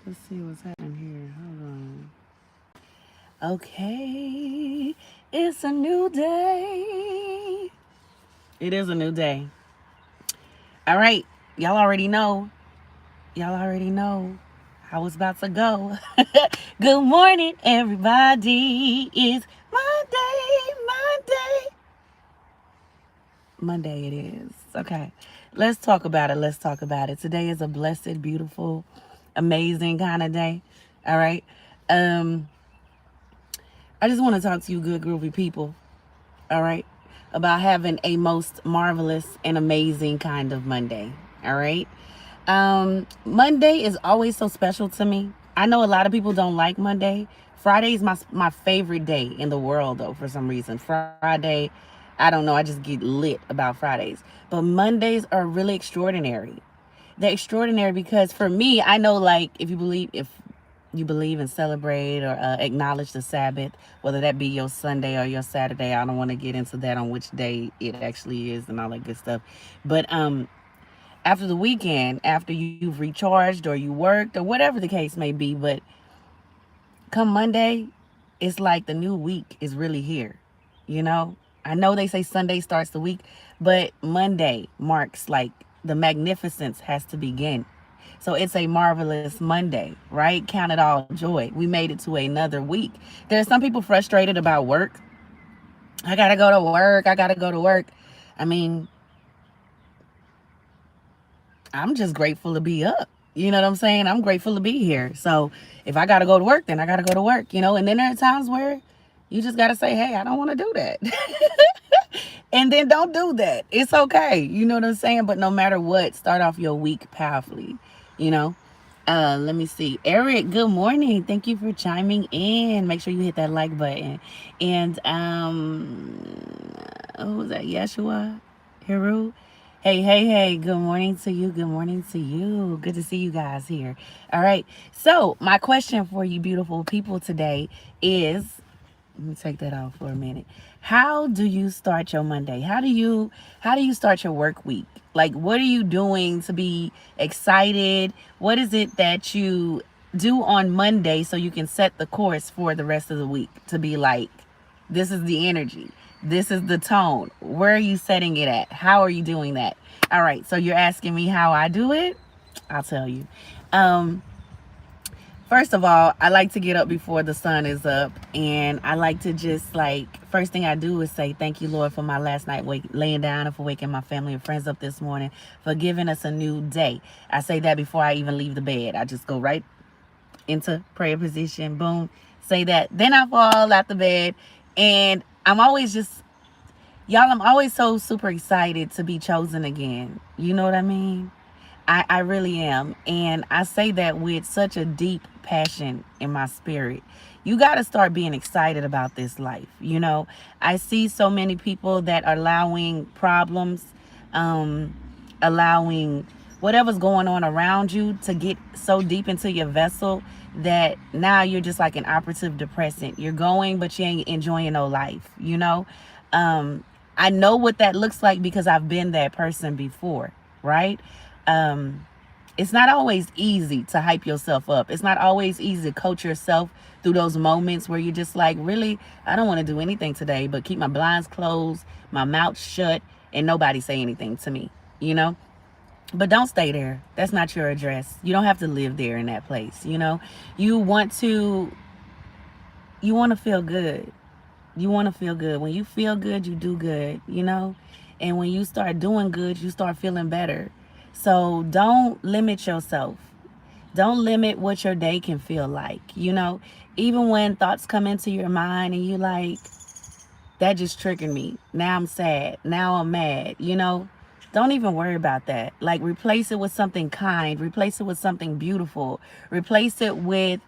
Let's see what's happening here. Hold on. Okay. It's a new day. It is a new day. All right. Y'all already know. Y'all already know how it's about to go. Good morning, everybody. It's Monday. Monday. Monday it is. Okay. Let's talk about it. Let's talk about it. Today is a blessed, beautiful, amazing kind of day. All right. Um, I just want to talk to you good groovy people. All right. About having a most marvelous and amazing kind of Monday. All right. Monday is always so special to me. I know a lot of people don't like Monday. Friday is my favorite day in the world though, for some reason. Friday, I don't know, I just get lit about Fridays. But Mondays are really extraordinary. They're extraordinary because for me, I know, like, if you believe and celebrate or acknowledge the Sabbath, whether that be your Sunday or your Saturday. I don't want to get into that on which day it actually is and all that good stuff. But after the weekend, after you've recharged or you worked or whatever the case may be, but come Monday, it's like the new week is really here. You know, I know they say Sunday starts the week, but Monday marks like the magnificence has to begin. So it's a marvelous Monday, right? Count it all joy. We made it to another week. There's some people frustrated about work. I gotta go to work. I gotta go to work. I mean, I'm just grateful to be up. You know what I'm saying? I'm grateful to be here. So if I got to go to work, then I got to go to work, you know? And then there are times where you just got to say, hey, I don't want to do that. And then don't do that. It's okay. You know what I'm saying? But no matter what, start off your week powerfully, you know? Let me see. Eric, good morning. Thank you for chiming in. Make sure you hit that like button. And who was that? Yeshua? Heru? Hey, hey, hey. Good morning to you. Good morning to you. Good to see you guys here. All right. So, my question for you beautiful people today is, let me take that off for a minute. How do you start your Monday? How do you start your work week? Like, what are you doing to be excited? What is it that you do on Monday so you can set the course for the rest of the week to be like, this is the energy. This is the tone. Where are you setting it at? How are you doing that? All right. So you're asking me how I do it? I'll tell you. Um, First of all, I like to get up before the sun is up, and I like to just like first thing I do is say thank you, Lord, for my last night laying down and for waking my family and friends up this morning, for giving us a new day. I say that before I even leave the bed. I just go right into prayer position, boom, say that. Then I fall out the bed, and I'm always so super excited to be chosen again. You know what I mean? I really am. And I say that with such a deep passion in my spirit. You got to start being excited about this life. You know, I see so many people that are allowing problems, um, allowing whatever's going on around you to get so deep into your vessel that now you're just like an operative depressant. You're going, but you ain't enjoying no life, you know? Um, I know what that looks like because I've been that person before, right? Um, it's not always easy to hype yourself up. It's not always easy to coach yourself through those moments where you're just like, really, I don't want to do anything today, but keep my blinds closed, my mouth shut, and nobody say anything to me, you know? But don't stay there. That's not your address. You don't have to live there in that place, you know? You want to you want to feel good. You want to feel good. When you feel good, you do good, you know? And when you start doing good, you start feeling better. So don't limit yourself. Don't limit what your day can feel like, you know? Even when thoughts come into your mind and you like, that just triggered me. Now I'm sad. Now I'm mad, you know? Don't even worry about that. Like, replace it with something kind. Replace it with something beautiful. Replace it with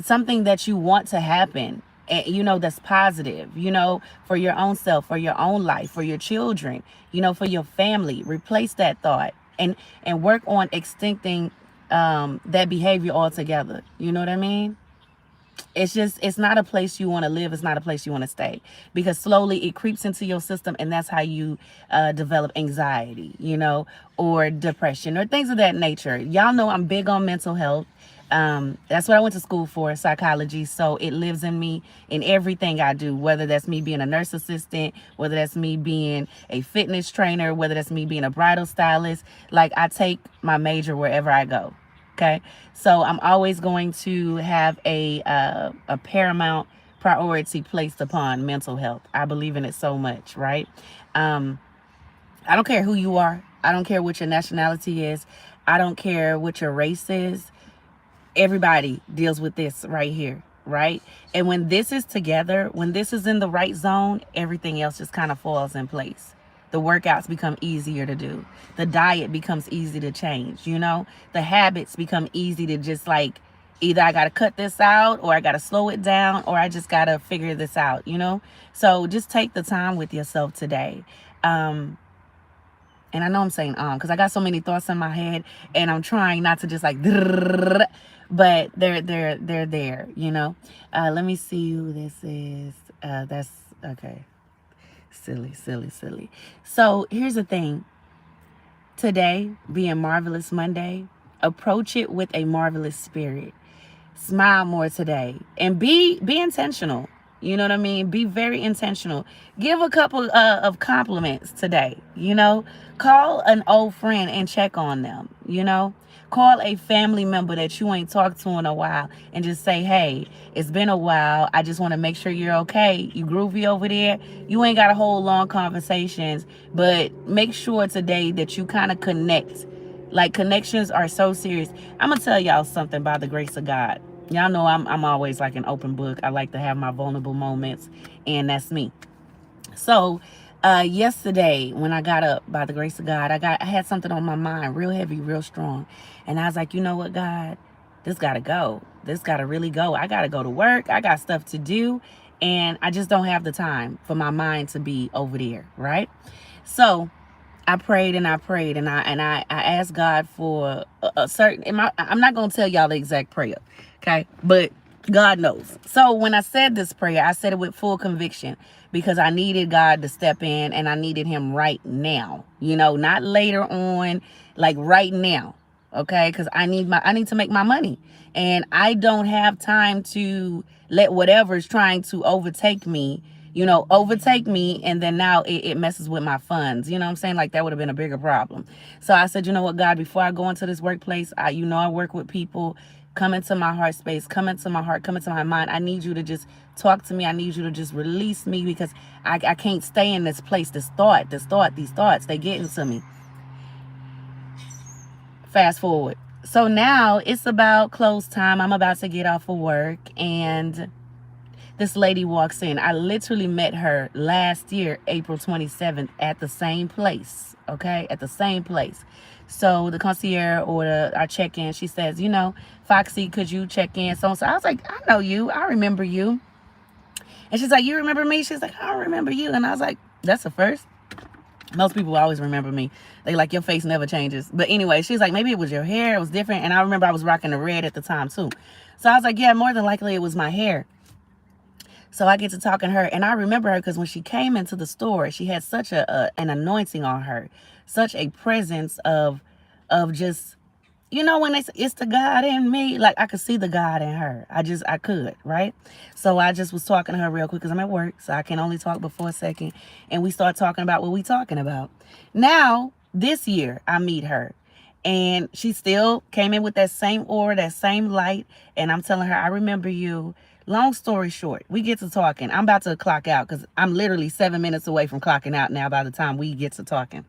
something that you want to happen, and you know, that's positive, you know, for your own self, for your own life, for your children, you know, for your family. Replace that thought and work on extincting that behavior altogether. You know what I mean? It's not a place you want to live. It's not a place you want to stay, because slowly it creeps into your system, and that's how you develop anxiety, you know, or depression or things of that nature. Y'all know I'm big on mental health. That's what I went to school for, psychology. So it lives in me in everything I do, whether that's me being a nurse assistant, whether that's me being a fitness trainer, whether that's me being a bridal stylist. Like, I take my major wherever I go. Okay. So I'm always going to have a paramount priority placed upon mental health. I believe in it so much, right? Um, I don't care who you are. I don't care what your nationality is. I don't care what your race is. Everybody deals with this right here, right? And when this is together, when this is in the right zone, everything else just kind of falls in place. The workouts become easier to do. The diet becomes easy to change, you know? The habits become easy to just like, either I got to cut this out, or I got to slow it down, or I just got to figure this out, you know? So just take the time with yourself today. And I know I'm saying because I got so many thoughts in my head, and I'm trying not to just like, but they're there, you know. Let me see who this is. That's okay. Silly. So here's the thing. Today, being Marvelous Monday, approach it with a marvelous spirit. Smile more today, and be intentional. You know what I mean? Be very intentional. Give a couple of compliments today. You know, call an old friend and check on them. You know, call a family member that you ain't talked to in a while and just say, hey, it's been a while. I just want to make sure you're okay. You groovy over there. You ain't got to hold long conversations, but make sure today that you kind of connect. Like, connections are so serious. I'm gonna tell y'all something by the grace of God. Y'all know I'm always like an open book. I like to have my vulnerable moments, and that's me. So yesterday when I got up, by the grace of God, I had something on my mind, real heavy, real strong. And I was like, you know what, God, this gotta go. This gotta really go. I gotta go to work. I got stuff to do, and I just don't have the time for my mind to be over there, right? So I prayed and I asked God for a certain. I'm not gonna tell y'all the exact prayer, okay? But God knows. So when I said this prayer, I said it with full conviction because I needed God to step in, and I needed Him right now. You know, not later on, like right now, okay? Because I need to make my money, and I don't have time to let whatever's trying to overtake me, and then now it messes with my funds. You know what I'm saying? Like, that would have been a bigger problem. So I said, you know what, God, before I go into this workplace, I work with people. Come into my heart space, come into my heart, come into my mind. I need you to just talk to me. I need you to just release me, because I can't stay in this place. These thoughts, they get into me. Fast forward. So now it's about close time. I'm about to get off of work, and this lady walks in. I literally met her last year, April 27th, at the same place, okay? At the same place. So the concierge or our check-in, she says, Foxy, could you check in? So I was like, I know you. I remember you. And she's like, you remember me? She's like, I remember you. And I was like, that's a first. Most people always remember me. They like, your face never changes. But anyway, she's like, maybe it was your hair. It was different. And I remember I was rocking the red at the time too. So I was like, yeah, more than likely it was my hair. So I get to talking to her, and I remember her because when she came into the store, she had such an anointing on her, such a presence of just, when they say it's the God in me, like I could see the God in her. I could, right? So I just was talking to her real quick because I'm at work, so I can only talk but for a second. And we start talking about what we talking about. Now, this year, I meet her. And she still came in with that same aura, that same light. And I'm telling her, I remember you. Long story short, we get to talking. I'm about to clock out because I'm literally 7 minutes away from clocking out now by the time we get to talking.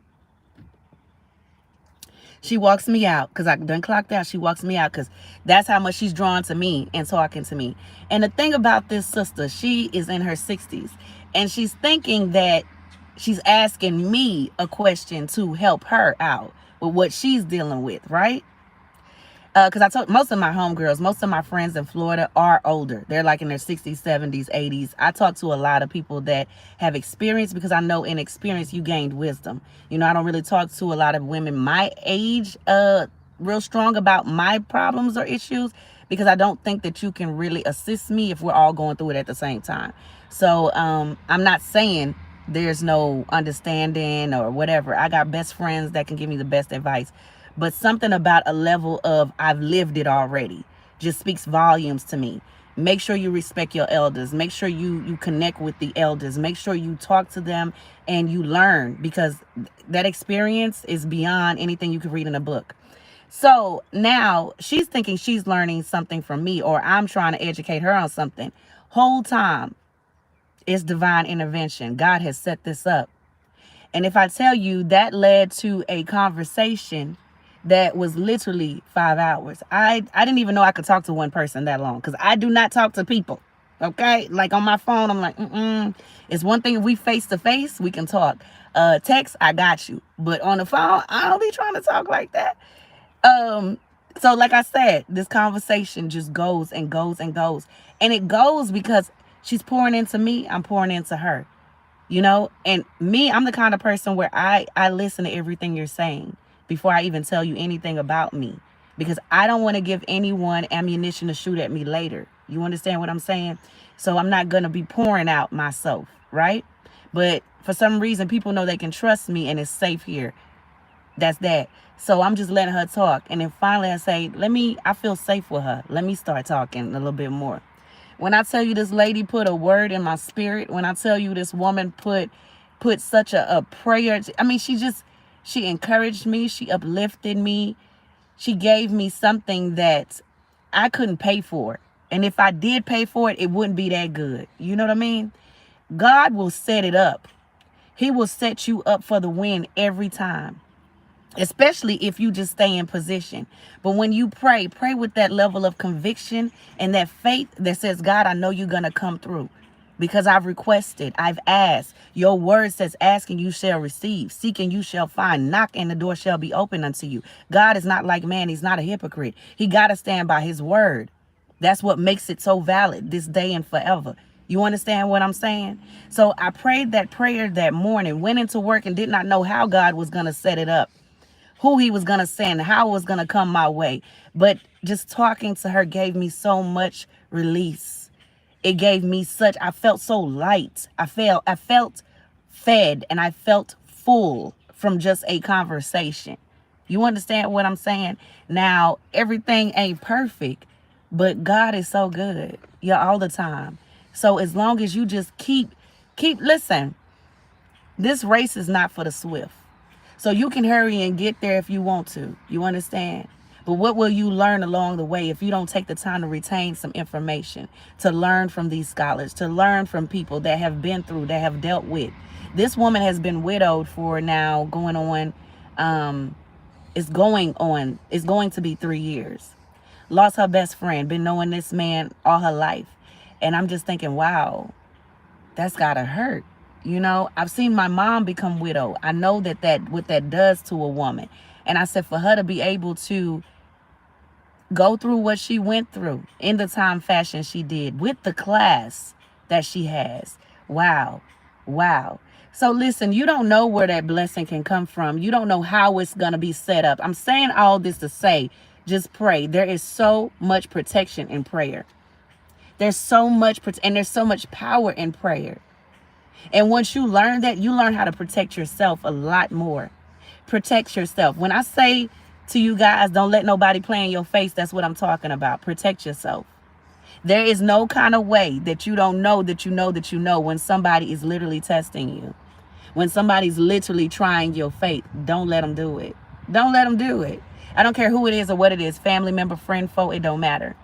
She walks me out because I done clocked out. She walks me out because that's how much she's drawn to me and talking to me. And the thing about this sister, she is in her 60s. And she's thinking that she's asking me a question to help her out with what she's dealing with, right? Because I told most of my homegirls, most of my friends in Florida are older. They're like in their 60s, 70s, 80s. I talk to a lot of people that have experience because I know in experience you gained wisdom. I don't really talk to a lot of women my age real strong about my problems or issues because I don't think that you can really assist me if we're all going through it at the same time. So I'm not saying there's no understanding or whatever. I got best friends that can give me the best advice. But something about a level of I've lived it already. just speaks volumes to me. Make sure you respect your elders. Make sure you connect with the elders. Make sure you talk to them and you learn, because that experience is beyond anything you could read in a book. So now she's thinking she's learning something from me, or I'm trying to educate her on something. Whole time it's divine intervention. God has set this up. And if I tell you, that led to a conversation that was literally 5 hours. I didn't even know I could talk to one person that long, because I do not talk to people. Okay? Like on my phone, I'm like, It's one thing if we face to face, we can talk. Text, I got you. But on the phone, I don't be trying to talk like that. So like I said, this conversation just goes and goes and goes. And it goes because she's pouring into me, I'm pouring into her. And me, I'm the kind of person where I listen to everything you're saying before I even tell you anything about me, because I don't want to give anyone ammunition to shoot at me later. You understand what I'm saying? So I'm not going to be pouring out myself, right? But for some reason, people know they can trust me and it's safe here. That's that. So I'm just letting her talk. And then finally I say, I feel safe with her. Let me start talking a little bit more. When I tell you this lady put a word in my spirit, when I tell you this woman put such a prayer, she encouraged me, she uplifted me, she gave me something that I couldn't pay for. And if I did pay for it, it wouldn't be that good. You know what I mean? God will set it up. He will set you up for the win every time, especially if you just stay in position. But when you pray with that level of conviction and that faith that says, God, I know you're going to come through because I've requested, I've asked. Your word says, asking you shall receive, seeking you shall find, knock and the door shall be open unto you. God is not like man. He's not a hypocrite. He got to stand by his word. That's what makes it so valid this day and forever. You understand what I'm saying? So I prayed that prayer that morning, went into work and did not know how God was going to set it up, who he was going to send, how it was going to come my way. But just talking to her gave me so much release. It gave me I felt so light. I felt fed and I felt full from just a conversation. You understand what I'm saying? Now, everything ain't perfect, but God is so good. Yeah, all the time. So as long as you just listen, this race is not for the swift. So you can hurry and get there if you want to. You understand? But what will you learn along the way if you don't take the time to retain some information, to learn from these scholars, to learn from people that have been through, that have dealt with? This woman has been widowed for now it's going to be 3 years. Lost her best friend, been knowing this man all her life. And I'm just thinking, wow, that's gotta hurt. I've seen my mom become widowed. I know what that does to a woman. And I said, for her to be able to go through what she went through in the time fashion she did with the class that she has. Wow. Wow. So listen, you don't know where that blessing can come from. You don't know how it's going to be set up. I'm saying all this to say, just pray. There is so much protection in prayer. There's so much power in prayer. And once you learn that, you learn how to protect yourself a lot more. Protect yourself. When I say to you guys, don't let nobody play in your face, that's what I'm talking about. Protect yourself. There is no kind of way that you don't know that you know that you know when somebody is literally testing you. When somebody's literally trying your faith, don't let them do it. Don't let them do it. I don't care who it is or what it is, family member, friend, foe, it don't matter.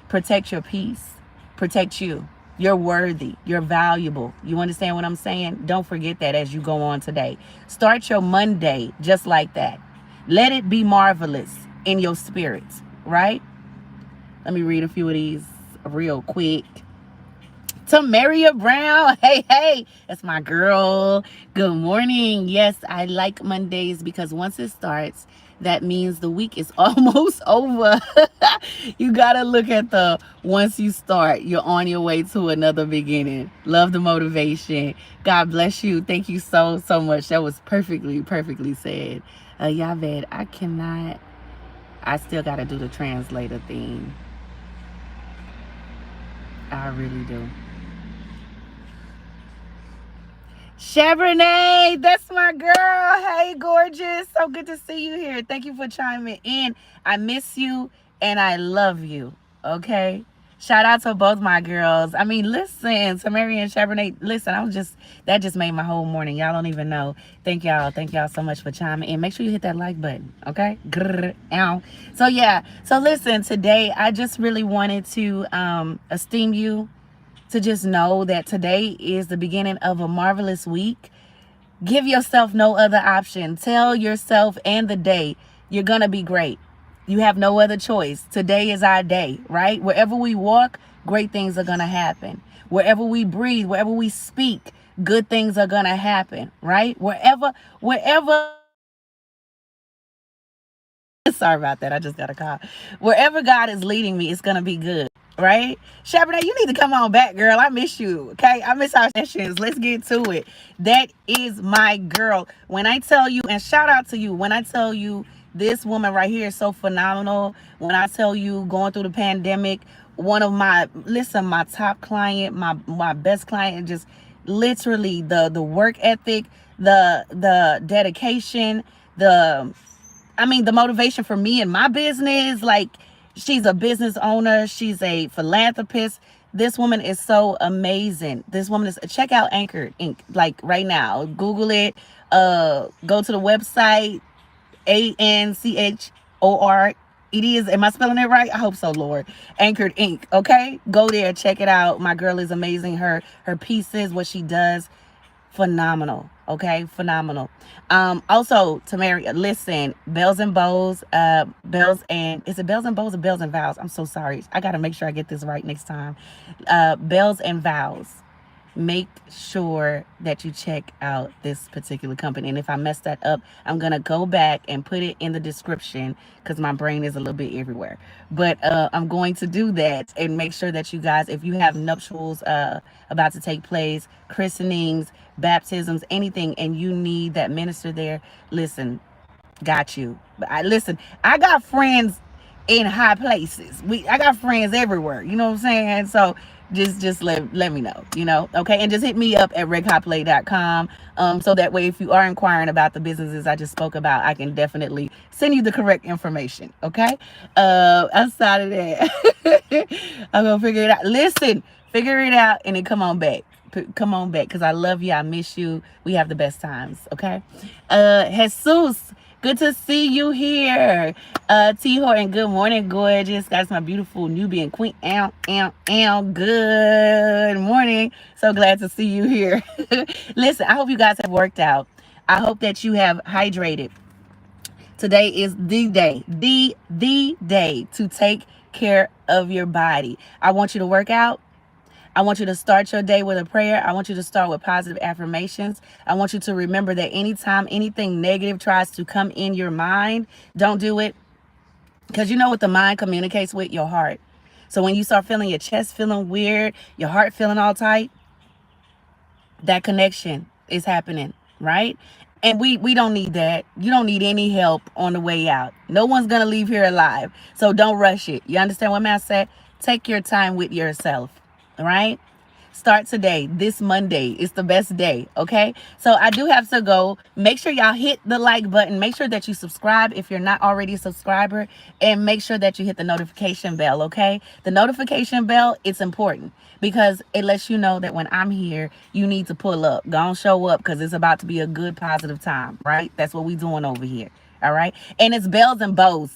Protect your peace. Protect you. You're worthy. You're valuable. You understand what I'm saying? Don't forget that as you go on today. Start your Monday just like that. Let it be marvelous in your spirit, right? Let me read a few of these real quick. Tamaria Brown. Hey, that's my girl. Good morning. Yes, I like Mondays because once it starts, that means the week is almost over. You got to look at once you start, you're on your way to another beginning. Love the motivation. God bless you. Thank you so much. That was perfectly said. Yaved, I still got to do the translator thing. I really do. Chevrolet, that's my girl. Hey, gorgeous. So good to see you here. Thank you for chiming in. I miss you. and I love you. Okay. Shout out to both my girls. I mean, listen, Tamari and Charbonnet. Listen, that just made my whole morning. Y'all don't even know. Thank y'all. Thank y'all so much for chiming in. Make sure you hit that like button. Okay. Grrr, ow. So yeah. So listen, today I just really wanted to esteem you, to just know that today is the beginning of a marvelous week. Give yourself no other option. Tell yourself and the day you're going to be great. You have no other choice. Today is our day, right? Wherever we walk, great things are going to happen. Wherever we breathe, wherever we speak, good things are going to happen, right? Wherever sorry about that. I just got a call. Wherever God is leading me, it's going to be good. Right? Charbonnet, you need to come on back, girl. I miss you. Okay? I miss our sessions. Let's get to it. That is my girl. When I tell you, and shout out to you, when I tell you this woman right here is so phenomenal, when I tell you going through the pandemic, one of my top client, my best client, just literally the work ethic, the dedication, the motivation for me and my business. Like, she's a business owner. She's a philanthropist. This woman is so amazing. This woman is, check out Anchor Inc. Like right now. Google it. Go to the website, ANCHOR. It is, am I spelling it right? I hope so, Lord. Anchored Inc. Okay? Go there, check it out. My girl is amazing. Her pieces, what she does, phenomenal. Okay, phenomenal. Also, Tamari, listen, Bells and Bows, Bells and, is it Bells and Bows or Bells and Vows? I'm so sorry. I got to make sure I get this right next time. Bells and Vows. Make sure that you check out this particular company. And if I mess that up, I'm going to go back and put it in the description because my brain is a little bit everywhere. But I'm going to do that and make sure that you guys, if you have nuptials about to take place, christenings, baptisms, anything, and you need that minister there, listen, got you. But I got friends in high places. I got friends everywhere. You know what I'm saying? So just let me know, okay? And just hit me up at REGHOPLÉT.com. So that way, if you are inquiring about the businesses I just spoke about, I can definitely send you the correct information, okay? Outside of that, I'm gonna figure it out. Listen, figure it out and then come on back. Come on back, because I love you. I miss you. We have the best times, okay? Jesus, good to see you here. T Horton, good morning, gorgeous. That's my beautiful Nubian queen. Good morning. So glad to see you here. Listen, I hope you guys have worked out. I hope that you have hydrated. Today is the day, the day to take care of your body. I want you to work out. I want you to start your day with a prayer. I want you to start with positive affirmations. I want you to remember that anytime anything negative tries to come in your mind, don't do it. Because you know what the mind communicates with? Your heart. So when you start feeling your chest feeling weird, your heart feeling all tight, that connection is happening, right? And we don't need that. You don't need any help on the way out. No one's going to leave here alive. So don't rush it. You understand what I said? Take your time with yourself. All right? Start today. This Monday is the best day, okay? So I do have to go. Make sure y'all hit the like button. Make sure that you subscribe if you're not already a subscriber. And make sure that you hit the notification bell, okay? The notification bell, it's important because it lets you know that when I'm here, you need to pull up. Go on, show up, because it's about to be a good, positive time, right? That's what we doing over here, all right? And it's Bells and Bows.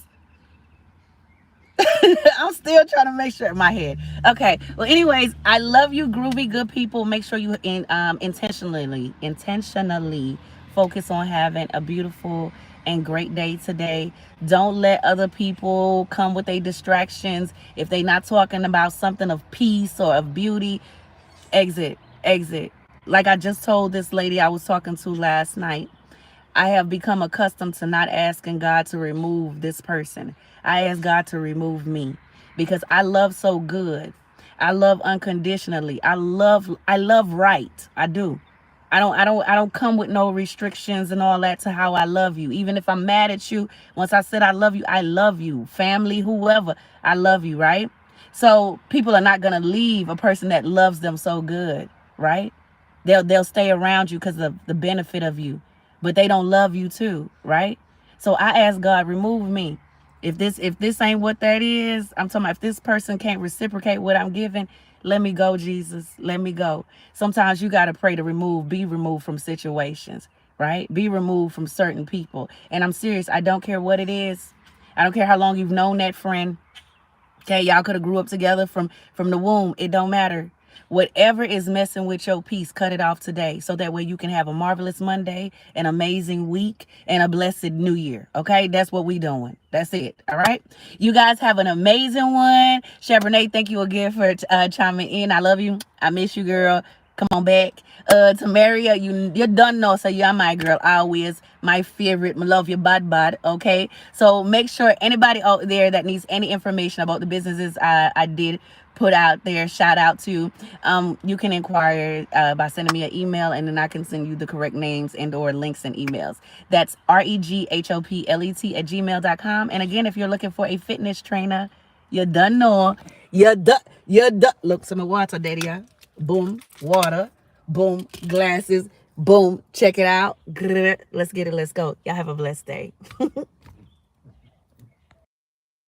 I'm still trying to make sure in my head. Okay. Well, anyways, I love you, groovy good people. Make sure you intentionally focus on having a beautiful and great day today. Don't let other people come with their distractions. If they're not talking about something of peace or of beauty, exit. Like I just told this lady I was talking to last night, I have become accustomed to not asking God to remove this person. I ask God to remove me because I love so good. I love unconditionally. I love right. I do. I don't come with no restrictions and all that to how I love you. Even if I'm mad at you, once I said I love you, I love you. Family, whoever, I love you, right? So people are not going to leave a person that loves them so good, right? They'll stay around you because of the benefit of you, but they don't love you too, right? So I ask God, remove me. If this ain't what that is, I'm talking about if this person can't reciprocate what I'm giving, let me go, Jesus. Let me go. Sometimes you gotta pray to be removed from situations, right? Be removed from certain people. And I'm serious, I don't care what it is. I don't care how long you've known that friend. Okay, y'all could have grew up together from the womb. It don't matter. Whatever is messing with your peace, cut it off today. So that way you can have a marvelous Monday, an amazing week, and a blessed new year. Okay, that's what we doing. That's it. All right. You guys have an amazing one. Charbonnet, thank you again for chiming in. I love you. I miss you, girl. Come on back. Tamaria, you done know, so you're my girl, always my favorite. I love you, bad. Okay, so make sure anybody out there that needs any information about the businesses I did put out there, shout out to, you can inquire by sending me an email, and then I can send you the correct names and or links and emails. That's REGHOPLET at gmail.com. And again, if you're looking for a fitness trainer, you done know. You done. Look, some water, daddy. Boom, water. Boom, glasses. Boom, check it out. Let's get it. Let's go. Y'all have a blessed day.